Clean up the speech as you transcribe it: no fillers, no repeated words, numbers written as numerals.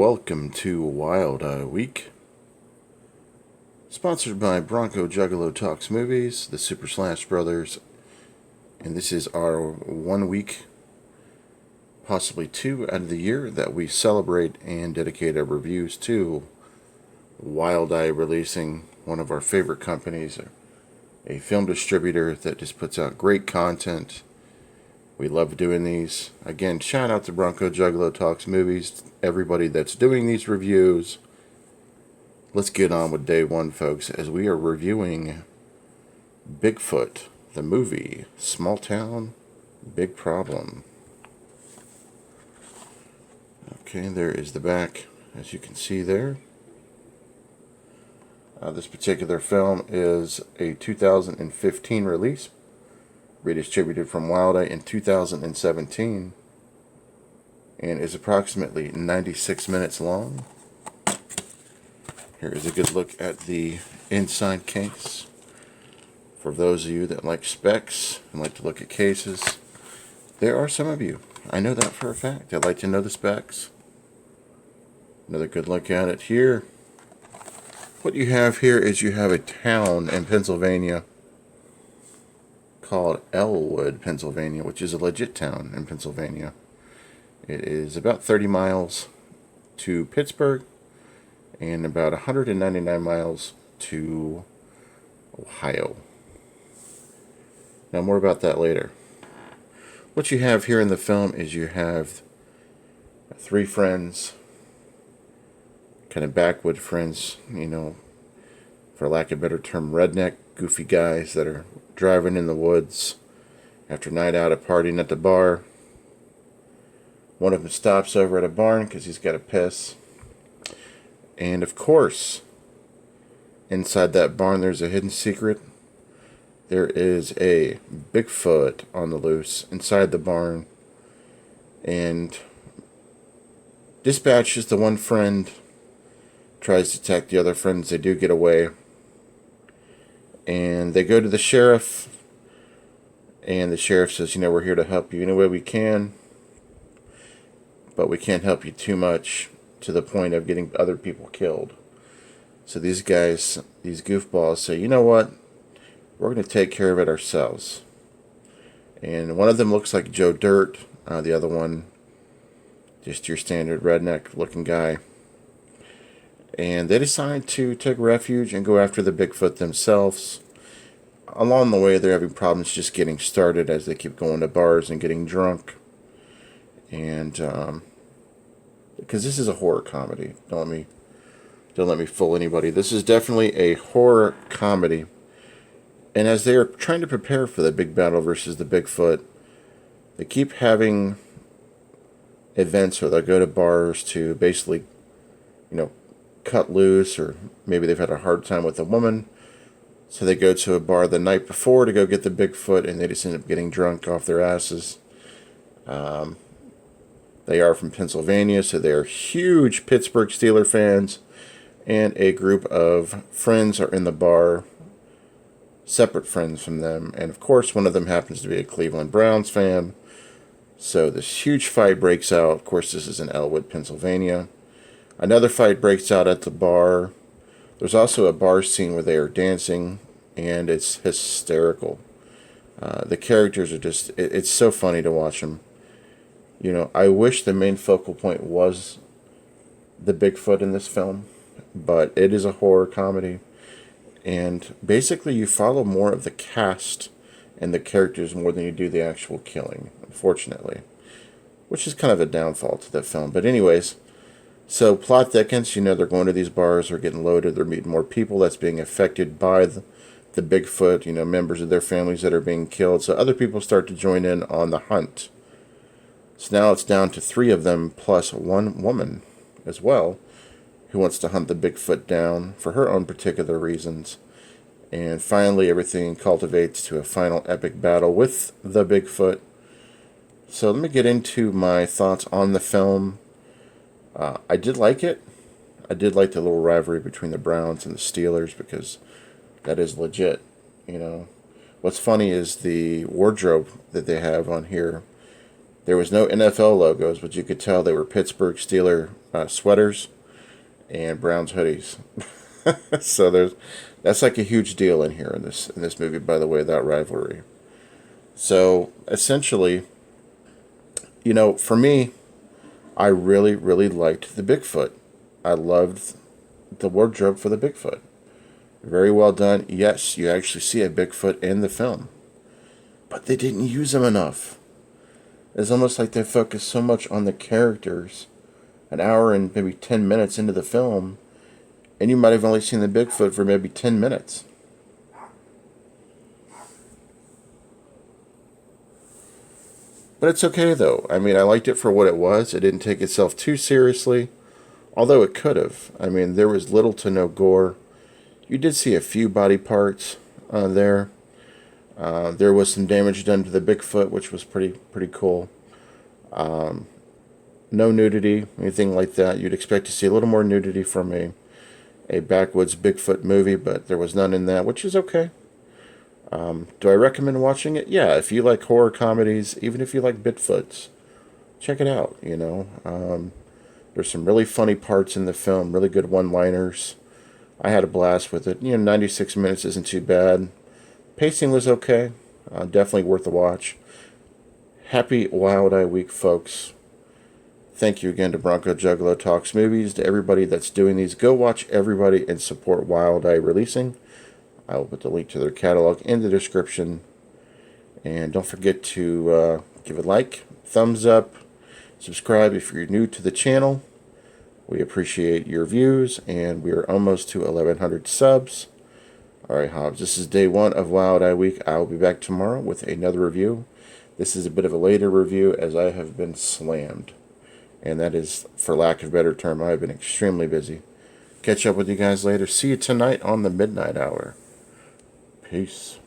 Welcome to Wild Week, sponsored by Bronco Juggalo Talks Movies, the Super Slash Brothers, and this is our 1 week, possibly two out of the year, that we celebrate and dedicate our reviews to Wildeyereleasing, one of our favorite companies, a film distributor that just puts out great content. We love doing these. Again, shout out to Bronco Juggalo Talks Movies, everybody that's doing these reviews. Let's get on with day one, folks, as we are reviewing Bigfoot, the movie. Small town, big problem. Okay, there is the back, as you can see there. This particular film is a 2015 release. Redistributed from Wildey in 2017 and is approximately 96 minutes long. Here is a good look at the inside case. For those of you that like specs and like to look at cases, there are some of you. I know that for a fact. I'd like to know the specs. Another good look at it here. What you have here is you have a town in Pennsylvania called Elwood, Pennsylvania, which is a legit town in Pennsylvania. It is about 30 miles to Pittsburgh and about 199 miles to Ohio. Now, more about that later. What you have here in the film is you have three friends, kind of backwood friends, for lack of a better term, redneck, goofy guys that are driving in the woods after a night out of partying at the bar. One of them stops over at a barn because he's got to piss. And of course, inside that barn there's a hidden secret. There is a Bigfoot on the loose inside the barn. And dispatches the one friend, tries to attack the other friends. They do get away. And they go to the sheriff, and the sheriff says, we're here to help you any way we can, but we can't help you too much to the point of getting other people killed. So these guys, these goofballs, say, you know what, we're going to take care of it ourselves. And one of them looks like Joe Dirt, the other one, just your standard redneck looking guy. And they decide to take refuge and go after the Bigfoot themselves. Along the way, they're having problems just getting started as they keep going to bars and getting drunk. And because this is a horror comedy, don't let me fool anybody. This is definitely a horror comedy. And as they are trying to prepare for the big battle versus the Bigfoot, they keep having events where they'll go to bars to basically, cut loose, or maybe they've had a hard time with a woman, so they go to a bar the night before to go get the Bigfoot, and they just end up getting drunk off their asses. They are from Pennsylvania, so they are huge Pittsburgh Steelers fans, and a group of friends are in the bar, separate friends from them, and of course one of them happens to be a Cleveland Browns fan. So this huge fight breaks out. Of course, this is in Elwood, Pennsylvania. Another fight breaks out at the bar. There's also a bar scene where they are dancing, and it's hysterical. The characters are just, it's so funny to watch them. I wish the main focal point was the Bigfoot in this film, but it is a horror comedy. And basically you follow more of the cast and the characters more than you do the actual killing, unfortunately. Which is kind of a downfall to the film. But anyways, so plot thickens, they're going to these bars, they're getting loaded, they're meeting more people that's being affected by the Bigfoot, members of their families that are being killed. So other people start to join in on the hunt. So now it's down to 3 of them plus one woman as well, who wants to hunt the Bigfoot down for her own particular reasons. And finally everything cultivates to a final epic battle with the Bigfoot. So let me get into my thoughts on the film. I did like it. I did like the little rivalry between the Browns and the Steelers because that is legit. What's funny is the wardrobe that they have on here There was no NFL logos, but you could tell they were Pittsburgh Steeler sweaters and Browns hoodies. So that's like a huge deal in here in this movie, by the way, that rivalry. So essentially, for me, I really, really liked the Bigfoot. I loved the wardrobe for the Bigfoot. Very well done. Yes, you actually see a Bigfoot in the film, but they didn't use him enough. It's almost like they focused so much on the characters, an hour and maybe 10 minutes into the film, and you might have only seen the Bigfoot for maybe 10 minutes. But it's okay, though. I mean, I liked it for what it was. It didn't take itself too seriously, although it could have. I mean, there was little to no gore. You did see a few body parts there. There was some damage done to the Bigfoot, which was pretty cool. No nudity, anything like that. You'd expect to see a little more nudity from a backwoods Bigfoot movie, but there was none in that, which is okay. Do I recommend watching it? Yeah, if you like horror comedies, even if you like Bigfoots, check it out, There's some really funny parts in the film, really good one-liners. I had a blast with it. 96 minutes isn't too bad. Pacing was okay. Definitely worth a watch. Happy Wild Eye Week, folks. Thank you again to Bronco Juggalo Talks Movies, to everybody that's doing these. Go watch everybody and support Wildeyereleasing. I will put the link to their catalog in the description. And don't forget to give a like, thumbs up, subscribe if you're new to the channel. We appreciate your views, and we are almost to 1,100 subs. Alright, Hobbs, this is day 1 of Wild Eye Week. I will be back tomorrow with another review. This is a bit of a later review as I have been slammed. And that is, for lack of a better term, I've been extremely busy. Catch up with you guys later. See you tonight on the midnight hour. Peace.